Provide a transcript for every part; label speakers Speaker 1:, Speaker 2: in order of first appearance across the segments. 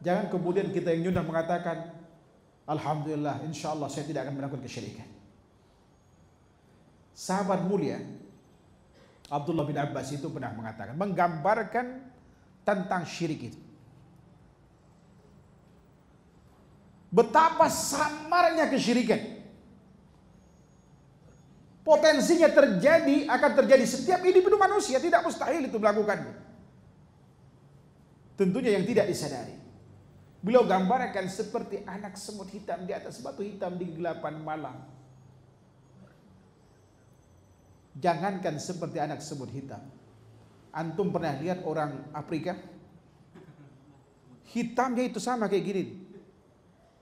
Speaker 1: Jangan kemudian kita yang nyunah mengatakan, alhamdulillah, insya Allah saya tidak akan melakukan kesyirikan. Sahabat mulia Abdullah bin Abbas itu pernah mengatakan, menggambarkan tentang syirik itu. Betapa samarnya kesyirikan. Potensinya akan terjadi setiap individu manusia, tidak mustahil itu melakukannya. Tentunya yang tidak disadari. Beliau gambarkan seperti anak semut hitam di atas batu hitam di kegelapan malam. Jangankan seperti anak semut hitam. Antum pernah lihat orang Afrika? Hitamnya itu sama kayak gini.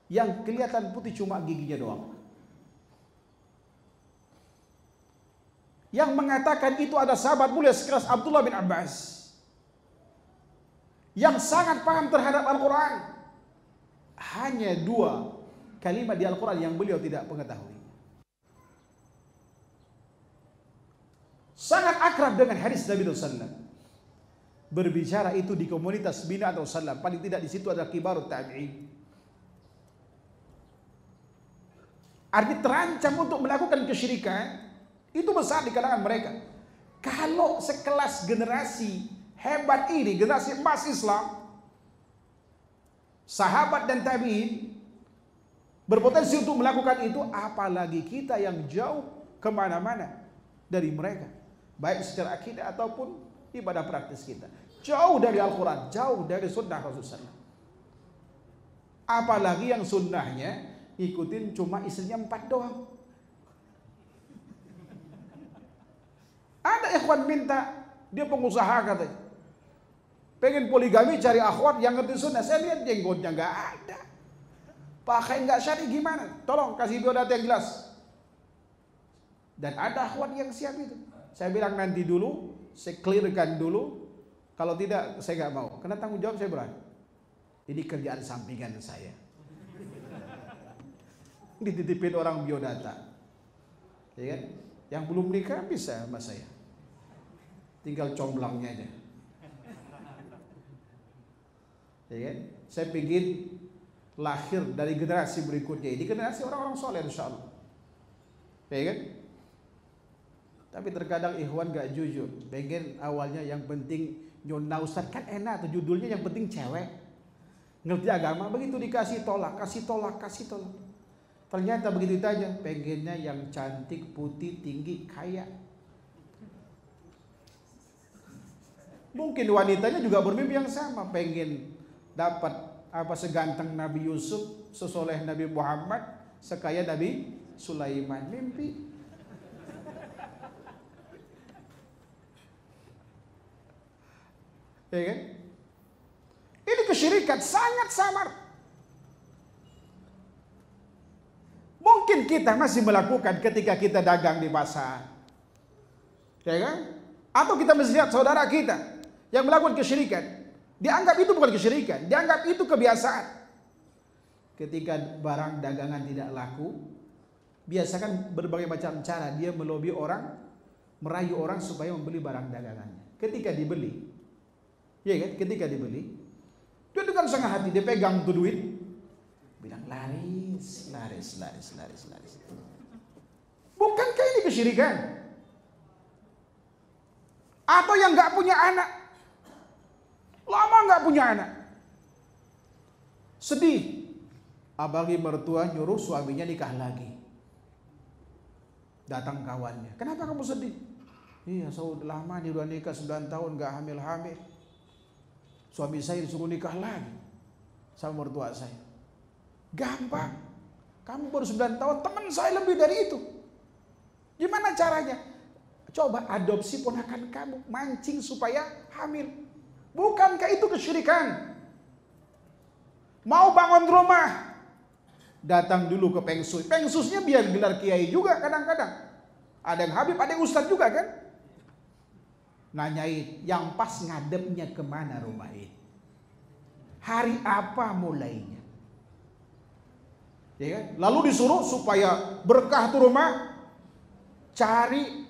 Speaker 1: Yang kelihatan putih cuma giginya doang. Yang mengatakan itu ada sahabat mulia sekelas Abdullah bin Abbas. Yang sangat paham terhadap Al-Quran. Hanya 2 kalimat di Al-Quran yang beliau tidak mengetahui. Sangat akrab dengan hadis Nabi SAW. Berbicara itu di komunitas bina atau salam. Paling tidak di situ ada kibarut tabi'in. Arti terancam untuk melakukan kesyirikan itu besar di kalangan mereka. Kalau sekelas generasi hebat ini, generasi emas Islam, sahabat dan tabi'in berpotensi untuk melakukan itu, apalagi kita yang jauh kemana-mana dari mereka, baik secara akidah ataupun ibadah praktis kita, jauh dari Al-Quran, jauh dari sunnah Rasulullah SAW. Apalagi yang sunnahnya ikutin cuma istrinya 4 doang. Ada ikhwan minta, dia pengusaha katanya, pengen poligami, cari akhwat yang ngerti sunnah. Saya lihat jenggotnya nggak ada, pakai nggak syar'i gimana? Tolong kasih biodata yang jelas. Dan ada akhwat yang siap itu. Saya bilang nanti dulu, saya clearkan dulu. Kalau tidak, saya nggak mau. Karena tanggung jawab saya berat. Ini kerjaan sampingan saya. Dititipin orang biodata, ya kan? Yang belum nikah bisa sama saya. Tinggal comblangnya aja. Ya kan? Saya ingin lahir dari generasi berikutnya ini generasi orang-orang soleh insyaallah. Ya kan? Tapi terkadang ikhwan gak jujur. Pengen awalnya yang penting nyona ustaz kan enak tuh judulnya, yang penting cewek. Ngerti agama, begitu dikasih tolak, kasih tolak, kasih tolak. Ternyata begitu aja, pengennya yang cantik, putih, tinggi, kaya. Mungkin wanitanya juga bermimpi yang sama, pengen dapat apa seganteng Nabi Yusuf, sesoleh Nabi Muhammad, sekaya Nabi Sulaiman. Mimpi. Ya kan? Ini kesyirikan sangat samar. Mungkin kita masih melakukan ketika kita dagang di pasar, ya kan? Atau kita melihat saudara kita yang melakukan kesyirikan, dianggap itu bukan kesyirikan, dianggap itu kebiasaan. Ketika barang dagangan tidak laku, biasakan berbagai macam cara dia melobi orang, merayu orang supaya membeli barang dagangannya. Ketika dibeli, ya kan? Ketika dibeli, dia dengan senang hati dia pegang tuh duit, bilang laris, laris, laris, laris, laris. Bukankah ini kesyirikan? Atau yang nggak punya anak, lama nggak punya anak, sedih, apalagi mertua nyuruh suaminya nikah lagi. Datang kawannya, kenapa kamu sedih? Iya, sudah lama nih udah nikah 9 tahun nggak hamil-hamil. Suami saya disuruh nikah lagi sama mertua saya. Gampang, kamu baru 9 tahun, teman saya lebih dari itu. Gimana caranya? Coba adopsi ponakan kamu, mancing supaya hamil. Bukankah itu kesyirikan? Mau bangun rumah, datang dulu ke pengsus. Pengsusnya biar gelar kiai juga kadang-kadang. Ada yang habib, ada yang ustadz juga kan? Nanyain, yang pas ngadepnya kemana rumah ini? Hari apa mulainya? Ya kan? Lalu disuruh supaya berkah tuh rumah, cari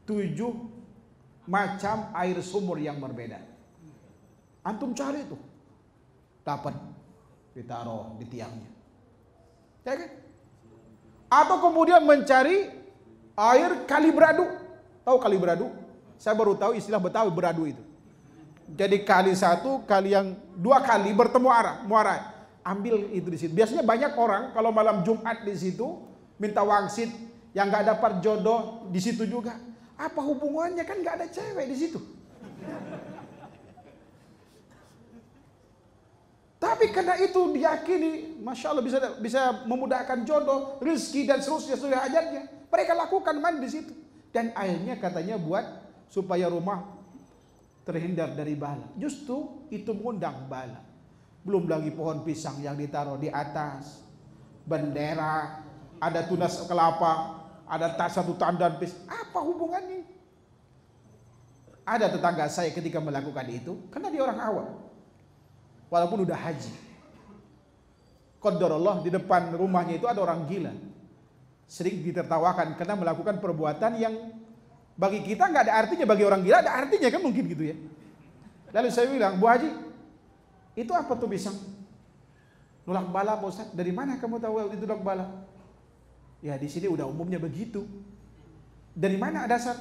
Speaker 1: 7 macam air sumur yang berbeda. Antum cari itu, dapat ditaruh di tiangnya. Ya kan? Atau kemudian mencari air kali beradu. Tahu kali beradu? Saya baru tahu istilah Betawi beradu itu. Jadi kali satu, kali yang dua kali bertemu muara. Ambil itu di situ. Biasanya banyak orang kalau malam Jumat di situ minta wangsit, yang nggak dapat jodoh di situ juga. Apa hubungannya, kan nggak ada cewek di situ. Tapi karena itu diyakini, masya Allah bisa memudahkan jodoh, rezeki dan seterusnya sudah ajarnya. Mereka lakukan mandi di situ. Dan airnya katanya buat supaya rumah terhindar dari bala. Justru itu mengundang bala. Belum lagi pohon pisang yang ditaruh di atas, bendera, ada tunas kelapa, ada satu tandan pisang. Apa hubungannya? Ada tetangga saya ketika melakukan itu, karena dia orang awam, walaupun udah haji. Qadarullah, di depan rumahnya itu ada orang gila. Sering ditertawakan karena melakukan perbuatan yang bagi kita nggak ada artinya, bagi orang gila ada artinya kan, mungkin gitu ya. Lalu saya bilang, Bu Haji, itu apa tuh pisang? Nolak bala, Pak Ustaz. Dari mana kamu tahu itu nolak bala? Ya di sini udah umumnya begitu. Dari mana dasar?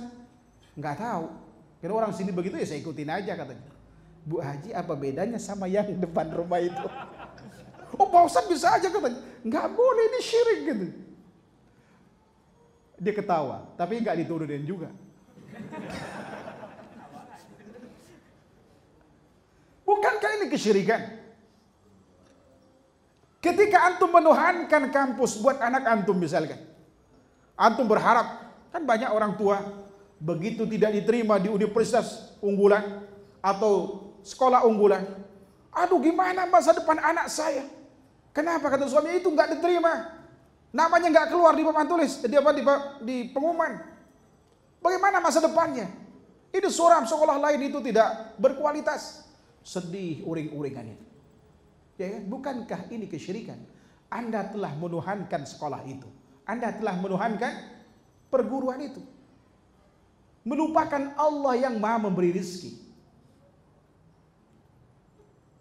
Speaker 1: Nggak tahu. Kira orang sini begitu ya saya ikutin aja katanya. Bu Haji, apa bedanya sama yang depan rumah itu? Oh Pak Ustaz bisa aja katanya. Nggak boleh, ini syirik gitu. Dia ketawa, tapi nggak diturunin juga. Bukankah ini kesyirikan? Ketika antum menuhankan kampus buat anak antum misalkan, antum berharap, kan banyak orang tua begitu tidak diterima di universitas unggulan atau sekolah unggulan, aduh gimana masa depan anak saya? Kenapa kata suami itu nggak diterima? Namanya nggak keluar di papan tulis, di pengumuman. Bagaimana masa depannya? Ini suram, sekolah lain itu tidak berkualitas. Sedih uring-uringan itu. Ya kan? Bukankah ini kesyirikan? Anda telah menuhankan sekolah itu. Anda telah menuhankan perguruan itu. Melupakan Allah yang Maha memberi rezeki.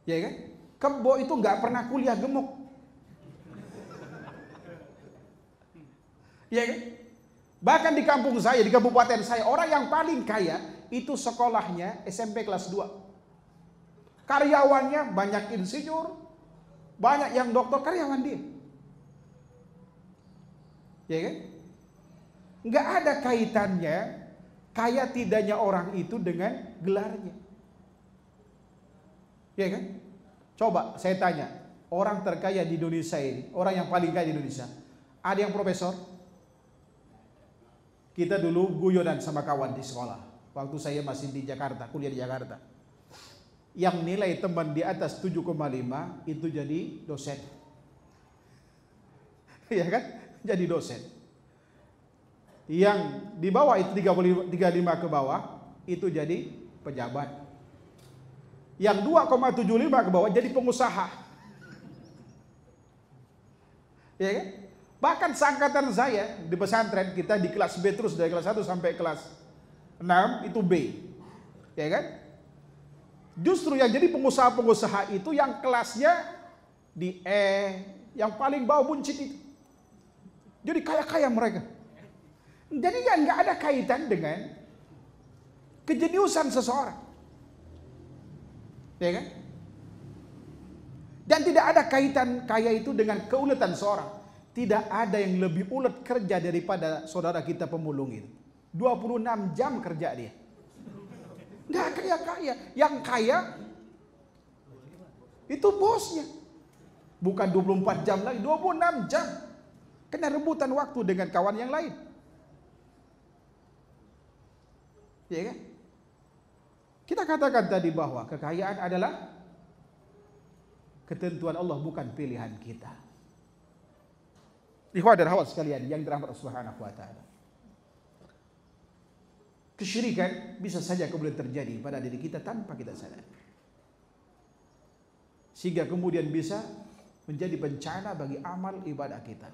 Speaker 1: Ya kan? Kebo itu nggak pernah kuliah gemuk. Ya kan? Bahkan di kampung saya, di kabupaten saya, orang yang paling kaya itu sekolahnya SMP kelas 2. Karyawannya banyak insinyur, banyak yang dokter, karyawan dia. Ya kan? Nggak ada kaitannya kaya tidaknya orang itu dengan gelarnya. Ya kan? Coba saya tanya, orang terkaya di Indonesia ini, orang yang paling kaya di Indonesia, ada yang profesor? Kita dulu guyonan sama kawan di sekolah. Waktu saya masih di Jakarta, kuliah di Jakarta. Yang nilai teman di atas 7,5 itu jadi dosen. Ya kan? Jadi dosen. Yang di bawah itu 35 ke bawah itu jadi pejabat. Yang 2,75 ke bawah jadi pengusaha. Ya kan? Bahkan seangkatan saya di pesantren kita di kelas B terus dari kelas 1 sampai kelas 6 itu B. Ya kan? Justru yang jadi pengusaha-pengusaha itu yang kelasnya di E, yang paling bawah buncit itu. Jadi kaya-kaya mereka. Jadi kan nggak ada kaitan dengan kejeniusan seseorang. Ya kan? Dan tidak ada kaitan kaya itu dengan keuletan seorang. Tidak ada yang lebih ulet kerja daripada saudara kita pemulung itu. 26 jam kerja dia. Nggak kaya-kaya. Yang kaya itu bosnya. Bukan 24 jam lagi, 26 jam. Kena rebutan waktu dengan kawan yang lain. Ya kan? Kita katakan tadi bahwa kekayaan adalah ketentuan Allah, bukan pilihan kita. Ikhwan dan akhwat sekalian yang dirahmati Allah Subhanahu wa taala. Kesyirikan bisa saja kemudian terjadi pada diri kita tanpa kita sadari. Sehingga kemudian bisa menjadi bencana bagi amal ibadah kita.